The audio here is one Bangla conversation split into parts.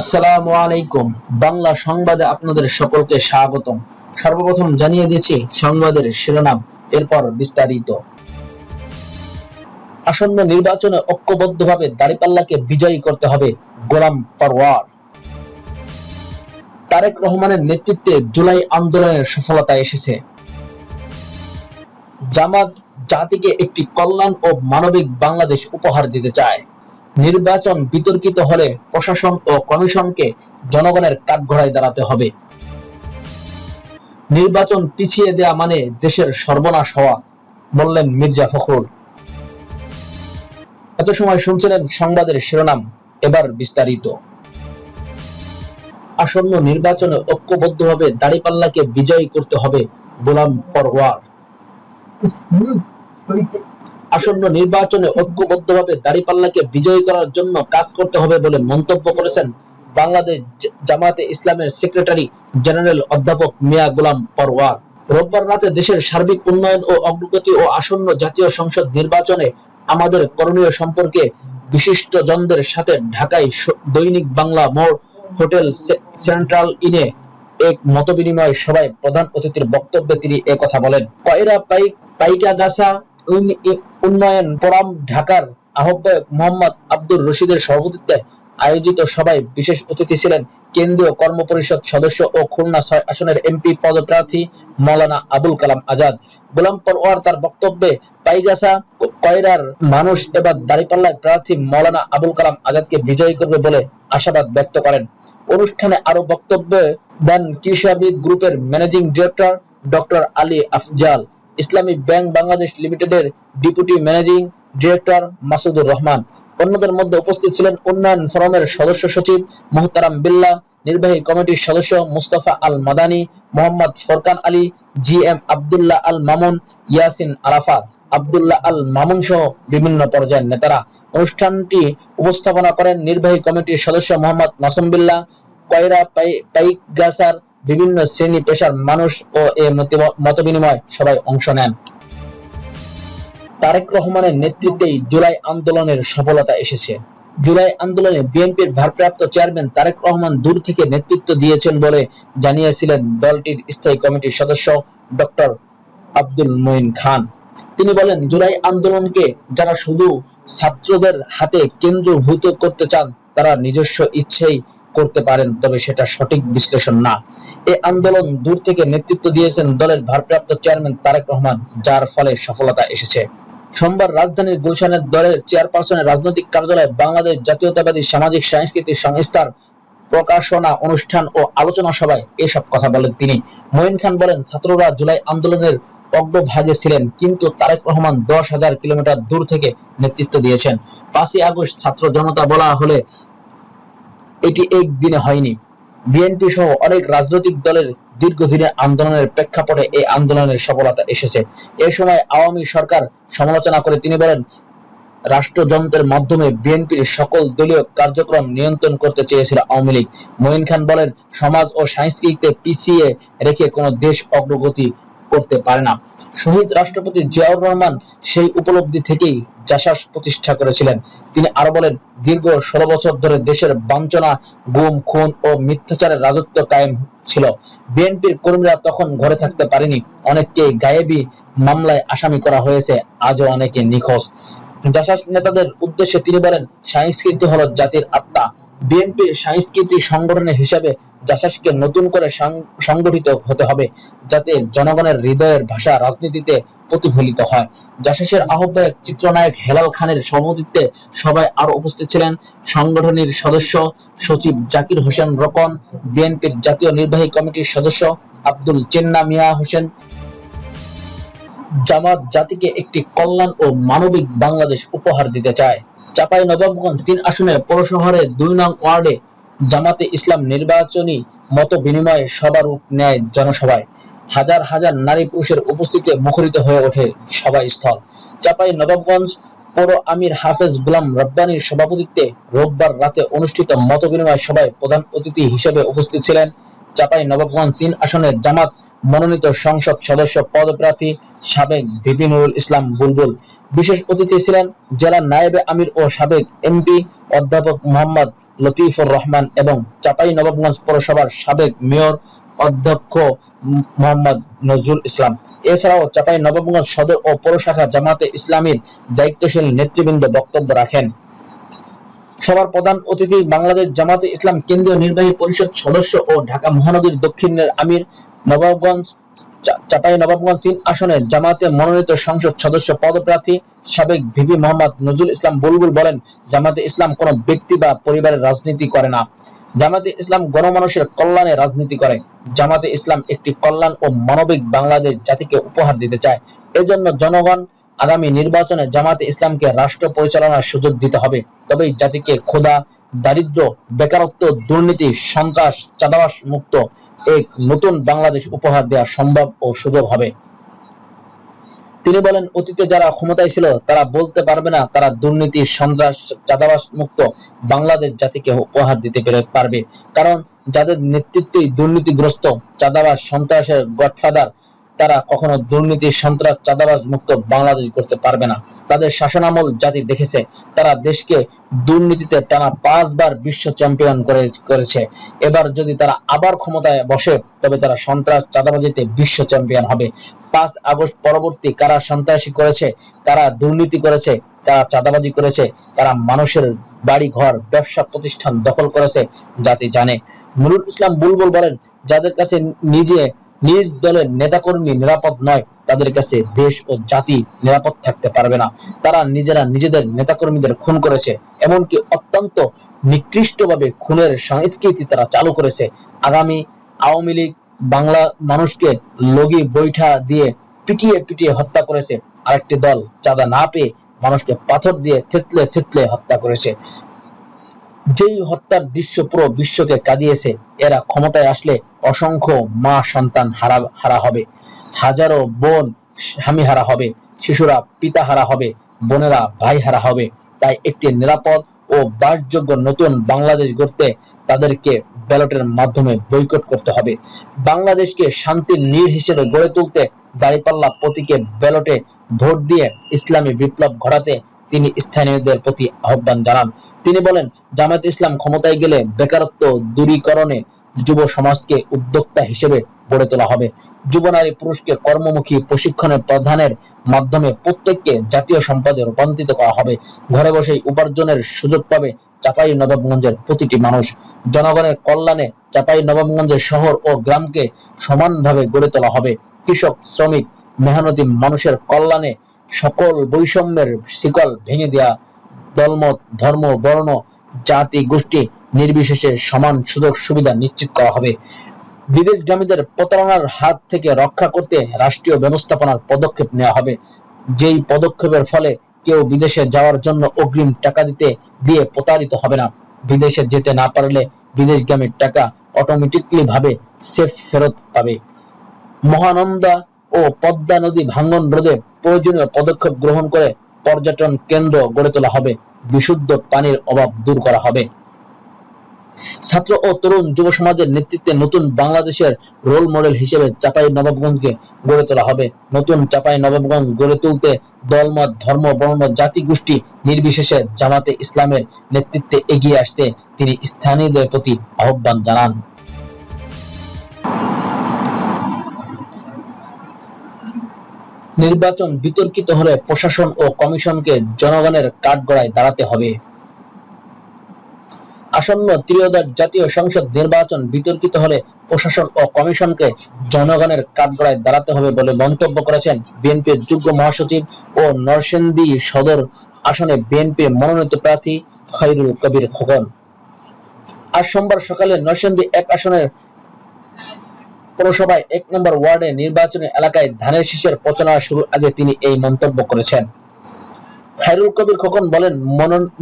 আসসালামু আলাইকুম। বাংলা সংবাদে আপনাদের সকলকে স্বাগতম। সর্বপ্রথম জানিয়ে দিচ্ছি সংবাদের শিরোনাম, এরপর বিস্তারিত। আসন্ন নির্বাচনে ঐক্যবদ্ধভাবে দাঁড়িপাল্লাকে বিজয়ী করতে হবে, গোলাম পরওয়ার। তারেক রহমানের নেতৃত্বে জুলাই আন্দোলনের সফলতা এসেছে। জামাত জাতিকে একটি কল্যাণ ও মানবিক বাংলাদেশ উপহার দিতে চায়। নির্বাচন বিতর্কিত হলে প্রশাসন ও কমিশনকে জনগণের কাঠগড়ায় দাঁড়াতে হবে। নির্বাচন পিছিয়ে দেয়া মানে দেশের সর্বনাশ হওয়া, বললেন মির্জা ফখরুল। এত সময় শুনছিলেন সংবাদের শিরোনাম, এবার বিস্তারিত। আসন্ন নির্বাচনে ঐক্যবদ্ধভাবে দাঁড়িপাল্লাকে বিজয়ী করতে হবে, গোলাম পরওয়ার। আসন্ন নির্বাচনে ঐক্যবদ্ধভাবে দাঁড়িপাল্লাকে বিজয়ী করার জন্য কাজ করতে হবে বলে মন্তব্য করেছেন বাংলাদেশ জামায়াতে ইসলামের সেক্রেটারি জেনারেল অধ্যাপক মিয়া গোলাম পরওয়ার। রোববার রাতে দেশের সার্বিক উন্নয়ন ও অগ্রগতি ও আসন্ন জাতীয় সংসদ নির্বাচনে আমাদের করণীয় সম্পর্কে বিশিষ্টজনদের সাথে ঢাকায় দৈনিক বাংলা মোড় হোটেল সেন্ট্রাল ইনে এক মতবিনিময় সভায় প্রধান অতিথির বক্তব্যে তিনি একথা বলেন। কয়রা পাইকাগাছা উন্নয়ন ফোরাম ঢাকার আহ্বায়ক মোহাম্মদ আব্দুর রশিদের সভাপতিত্বে আয়োজিত সভায় বিশেষ অতিথি ছিলেন কেন্দ্রীয় কর্মপরিষদ সদস্য ও খুলনা ৬ আসনের এমপি পদপ্রার্থী মাওলানা আবুল কালাম আজাদ। গোলাম পরওয়ার তার বক্তব্যে পাইগাছা কয়রার মানুষ এবার দাঁড়িপাল্লায় প্রার্থী মাওলানা আবুল কালাম আজাদকে বিজয়ী করবে বলে আশাবাদ ব্যক্ত করেন। অনুষ্ঠানে আরো বক্তব্য দেন কৃষিবিদ গ্রুপের managing director doctor Ali Afzal, ইসলামী ব্যাংক বাংলাদেশ লিমিটেডের deputy managing director Masudur Rahman. অন্যদের মধ্যে উপস্থিত ছিলেন উন্নয়ন ফোরামের সদস্য সচিব মুহতারাম বিল্লাহ, নির্বাহী কমিটির সদস্য মুস্তাফা আল মাদানী, মোহাম্মদ ফরকান আলী, জি এম আব্দুল্লাহ আল মামুন, ইয়াসিন আরাফাত, আব্দুল্লাহ আল মামুন সহ বিভিন্ন পর্যায়ের নেতারা। অনুষ্ঠানটি উপস্থাপনা করেন নির্বাহী কমিটির সদস্য মোহাম্মদ মাসুম বিল্লাহ। কয়রা পাইকগাছার বিভিন্ন শ্রেণী পেশার মানুষ ও এ মতবিনিময় সবাই অংশ নেন। তারেক রহমানের নেতৃত্বেই জুলাই আন্দোলনের সফলতা এসেছে। জুলাই আন্দোলনে বিএনপির ভারপ্রাপ্ত চেয়ারম্যান তারেক রহমান দূর থেকে নেতৃত্ব দিয়েছেন বলে জানিয়েছিলেন দলটির স্থায়ী কমিটির সদস্য ডক্টর আব্দুল মঈন খান। তিনি বলেন, জুলাই আন্দোলনকে যারা শুধু ছাত্রদের হাতে কেন্দ্রীভূত করতে চান তারা নিজস্ব ইচ্ছেই করতে পারেন, তবে সেটা সঠিক বিশ্লেষণ না। এই আন্দোলন দূর থেকে নেতৃত্ব দিয়েছেন দলের ভারপ্রাপ্ত চেয়ারম্যান তারেক রহমান, যার ফলে সফলতা এসেছে। সোমবার রাজধানীর গুলশানের দলের চেয়ারপারসনের রাজনৈতিক কার্যালয়ে বাংলাদেশ জাতীয়তাবাদী সামাজিক সাংস্কৃতিক সংস্থার প্রকাশনা অনুষ্ঠান ও আলোচনা সভায় এসব কথা বলেন তিনি। মঈন খান বলেন, ছাত্ররা জুলাই আন্দোলনের অগ্রভাগে ছিলেন, কিন্তু তারেক রহমান 10,000 কিলোমিটার দূর থেকে নেতৃত্ব দিয়েছেন। 5ই আগস্ট ছাত্র জনতা বলা হলে এটি একদিনে হয়নি। বিএনপি সহ অনেক রাজনৈতিক দলের দীর্ঘদিনের আন্দোলনের প্রেক্ষাপটে এই আন্দোলনের সফলতা এসেছে। এ সময় আওয়ামী সরকার সমালোচনা করে তিনি বলেন, রাষ্ট্রযন্ত্রের মাধ্যমে বিএনপির সকল দলীয় কার্যক্রম নিয়ন্ত্রণ করতে চেয়েছিল আওয়ামী লীগ। মঈন খান বলেন, সমাজ ও সংস্কৃতিতে পিছিয়ে রেখে কোনো দেশ অগ্রগতি করতে পারে না। শহীদ রাষ্ট্রপতি জিয়াউর রহমান সেই উপলব্ধি থেকেই জাসাস প্রতিষ্ঠা করেছিলেন। তিনি আরো বলেন, দীর্ঘ 16 বছর ধরে দেশের বঞ্চনা, গুম, খুন ও মিথ্যাচারের রাজত্ব কায়েম ছিল। বিএনপির কর্মীরা তখন ঘরে থাকতে পারেনি, অনেককে গায়েবী মামলায় আসামি করা হয়েছে, আজও অনেকে নিখোঁজ। জাসাস নেতাদের উদ্দেশ্যে তিনি বলেন, সংস্কৃতি হলো জাতির আত্মা। বিএনপির সাংস্কৃতিক সংগঠনের হিসাবে জাসাসকে নতুন করে সংগঠিত হতে হবে, যাতে জনগণের হৃদয়ের ভাষা রাজনীতিতে প্রতিফলিত হয়। জাসাসের আহ্বায়ক চিত্রনায়ক হেলাল খানের সভাপতিত্বে সবাই আরো উপস্থিত ছিলেন সংগঠনের সদস্য সচিব জাকির হোসেন রকন, বিএনপির জাতীয় নির্বাহী কমিটির সদস্য আব্দুল চেন্না মিয়া হোসেন। জামাত জাতিকে একটি কল্যাণ ও মানবিক বাংলাদেশ উপহার দিতে চায়। চাঁপাইনবাবগঞ্জ 3 আসনের পৌর শহরের 2 নং ওয়ার্ডে জামাতে ইসলাম নির্বাচনী মত বিনিময় সভা রূপ নেয় জনসভায়। হাজার হাজার নারী পুরুষের উপস্থিতিতে মুখরিত হয়ে ওঠে সভাস্থল। চাঁপাইনবাবগঞ্জ পৌর আমির হাফেজ গোলাম রব্বানীর সভাপতিত্বে রোববার রাতে অনুষ্ঠিত মত বিনিময় সভায় প্রধান অতিথি হিসেবে উপস্থিত ছিলেন চাঁপাইনবাবগঞ্জ 3 আসনের জামাত মনোনীত সংসদ সদস্য পদপ্রার্থী সাবেক ভিপি নুরুল ইসলাম বুলবুল। বিশেষ অতিথি ছিলেন জেলার নায়েবে আমির ও সাবেক এমপি অধ্যাপক মোহাম্মদ লতিফুর রহমান এবং চাঁপাইনবাবগঞ্জ পৌরসভার সাবেক মেয়র অধ্যক্ষ মোহাম্মদ নজরুল ইসলাম। এছাড়াও চাঁপাইনবাবগঞ্জ সদর ও পৌরশাখা জামাতে ইসলামীর দায়িত্বশীল নেতৃবৃন্দ বক্তব্য রাখেন। সভার প্রধান অতিথি বাংলাদেশ জামাতে ইসলাম কেন্দ্রীয় নির্বাহী পরিষদ সদস্য ও ঢাকা মহানগরীর দক্ষিণের আমির নবাবগঞ্জ চাঁপাইনবাবগঞ্জ ৩ আসনে জামাতে মনোনীত সংসদ সদস্য পদপ্রার্থী সাবেক ভিপি মোহাম্মদ নজরুল ইসলাম বুলবুল বলেন, জামাতে ইসলাম কোনো ব্যক্তি বা পরিবারের রাজনীতি করে না। জামাতে ইসলাম গণমানুষের কল্যাণে রাজনীতি করে। জামাতে ইসলাম একটি কল্যাণ ও মানবিক বাংলাদেশ জাতিকে উপহার দিতে চায়। এজন্য জনগণ আগামী নির্বাচনে জামাতে ইসলামকে রাষ্ট্র পরিচালনার সুযোগ দিতে হবে। তবেই জাতিকে ক্ষুধা, দারিদ্র, বেকারত্ব, দুর্নীতি, সন্ত্রাস, চাঁদাবাস মুক্ত এক নতুন বাংলাদেশ উপহার দেওয়া সম্ভব ও সুযোগ হবে। তিনি বলেন, অতীতে যারা ক্ষমতায় ছিল তারা বলতে পারবে না তারা দুর্নীতি, সন্ত্রাস, চাঁদাবাস মুক্ত বাংলাদেশ জাতিকে উপহার দিতে পারবে। কারণ যাদের নেতৃত্বই দুর্নীতিগ্রস্ত, চাঁদাবাস, সন্ত্রাসের গডফাদার, তারা কখনো দুর্নীতি, সন্ত্রাস, চাঁদাবাজ মুক্ত বাংলাদেশ করতে পারবে না। তাদের শাসনামল জাতি দেখেছে। তারা দেশকে দুর্নীতিতে টানা 5 বার বিশ্ব চ্যাম্পিয়ন করেছে। এবার যদি তারা আবার ক্ষমতায় বসে তবে তারা সন্ত্রাস, চাঁদাবাজিতে বিশ্ব চ্যাম্পিয়ন হবে। 5 আগস্ট পরবর্তী কারা সন্ত্রাসী করেছে, কারা দুর্নীতি করেছে, কারা চাঁদাবাজি করেছে, কারা মানুষের বাড়ি ঘর, ব্যবসা প্রতিষ্ঠান দখল করেছে জাতি জানে। নুরুল ইসলাম বুলবুল বলেন, যাদের কাছে নিজ দলের নেতাকর্মী নিরাপদ নয় তাদের কাছে দেশ ও জাতি নিরাপদ থাকতে পারবে না। তারা নিজেরা নিজেদের নেতাকর্মীদের খুন করেছে, এমনকি অত্যন্ত নিকৃষ্টভাবে খুনের সংস্কৃতি তারা চালু করেছে। আওয়ামী লীগ বাংলা মানুষকে লগি বৈঠা দিয়ে পিটিয়ে পিটিয়ে হত্যা করেছে। আরেকটি দল চাঁদা না পেয়ে মানুষকে পাথর দিয়ে থেতলে থেতলে হত্যা করেছে। যেই হত্যার দৃশ্য পুরো বিশ্বকে কাঁদিয়েছে। এরা ক্ষমতায় আসলে অসংখ্য মা সন্তান হারা হবে, হাজারো বোন স্বামী হারা হবে, শিশুরা পিতা হারা হবে, বোনেরা ভাই হারা হবে। তাই একটি নিরাপদ ও বাসযোগ্য নতুন বাংলাদেশ গড়তে তাদেরকে ব্যালটের মাধ্যমে বয়কট করতে হবে। বাংলাদেশকে শান্তির নীড় হিসেবে গড়ে তুলতে দাঁড়িপাল্লা প্রতীকে ব্যালটে ভোট দিয়ে ইসলামী বিপ্লব ঘটাতে তিনি স্থানীয়দের প্রতি আহ্বান জানান। তিনি বলেন, জামায়াতে ইসলাম ক্ষমতায় গেলে বেকারত্ব দূরীকরণে যুব সমাজকে উদ্যোক্তা হিসেবে গড়ে তোলা হবে। যুব নারী পুরুষকে কর্মমুখী প্রশিক্ষণের প্রদানের মাধ্যমে প্রত্যেককে জাতীয় সম্পদে রূপান্তরিত করা হবে। ঘরে বসেই উপার্জনের সুযোগ পাবে চাঁপাইনবাবগঞ্জের প্রতিটি মানুষ। জনগণের কল্যাণে চাঁপাইনবাবগঞ্জের শহর ও গ্রামকে সমানভাবে গড়ে তোলা হবে। কৃষক, শ্রমিক, মেহনতি মানুষের কল্যাণে সকল বৈষম্যের শিকল ভেঙে দেয়া, দলমত, ধর্ম, বর্ণ, জাতি, গোষ্ঠী নির্বিশেষে সমান সুযোগ সুবিধা নিশ্চিত করা হবে। বিদেশগামীদের প্রতারণার হাত থেকে রক্ষা করতে রাষ্ট্রীয় ব্যবস্থাপনার পদক্ষেপ নেওয়া হবে। যেই পদক্ষেপের ফলে কেউ বিদেশে যাওয়ার জন্য অগ্রিম টাকা দিয়ে প্রতারিত হবে না। বিদেশে যেতে না পারলে বিদেশগামীর টাকা অটোমেটিকলি ভাবে সেফ ফেরত পাবে। মহানন্দা ও পদ্মা নদী ভাঙ্গন রোধে প্রয়োজনীয় পদক্ষেপ গ্রহণ করে পর্যটন কেন্দ্র গড়ে তোলা হবে। বিশুদ্ধ পানির অভাব দূর করা হবে। ছাত্র ও তরুণ যুব সমাজের নেতৃত্বে নতুন বাংলাদেশের রোল মডেল হিসেবে চাঁপাইনবাবগঞ্জকে গড়ে তোলা হবে। নতুন চাঁপাইনবাবগঞ্জ গড়ে তুলতে দলমত, ধর্ম, বর্ণ, জাতি, গোষ্ঠী নির্বিশেষে জামাতে ইসলামের নেতৃত্বে এগিয়ে আসতে তিনি স্থানীয়দের প্রতি আহ্বান জানান। নির্বাচন বিতর্কিত হলে প্রশাসন ও কমিশনকে জনগণের কাঠগড়ায় দাঁড়াতে হবে। আসন্ন ত্রয়োদশ জাতীয় সংসদ নির্বাচন বিতর্কিত হলে প্রশাসন ও কমিশনকে জনগণের কাঠগড়ায় দাঁড়াতে হবে বলে মন্তব্য করেছেন বিএনপির যুগ্ম মহাসচিব ও নরসিংদী সদর আসনে বিএনপির মনোনীত প্রার্থী খায়রুল কবির খোকন। আজ সোমবার সকালে নরসিংদী 1 আসনের পৌরসভায় 1 নম্বর ওয়ার্ডে নির্বাচনী এলাকায় ধানের শীষের প্রচারণা শুরুর আগে তিনি এই মন্তব্য করেছেন। খায়রুল কবির খোকন বলেন,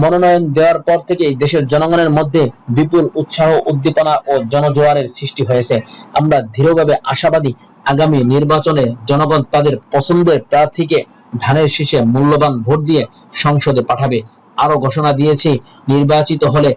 মনোনয়ন দেওয়ার পর থেকেই দেশের জনগণের মধ্যে বিপুল উৎসাহ, উদ্দীপনা ও জনজোয়ারের সৃষ্টি হয়েছে। আমরা দৃঢ়ভাবে আশাবাদী আগামী নির্বাচনে জনগণ তাদের পছন্দের প্রার্থীকে ধানের শীষে মূল্যবান ভোট দিয়ে সংসদে পাঠাবে। আরো ঘোষণা দিয়েছি, নির্বাচিত হলে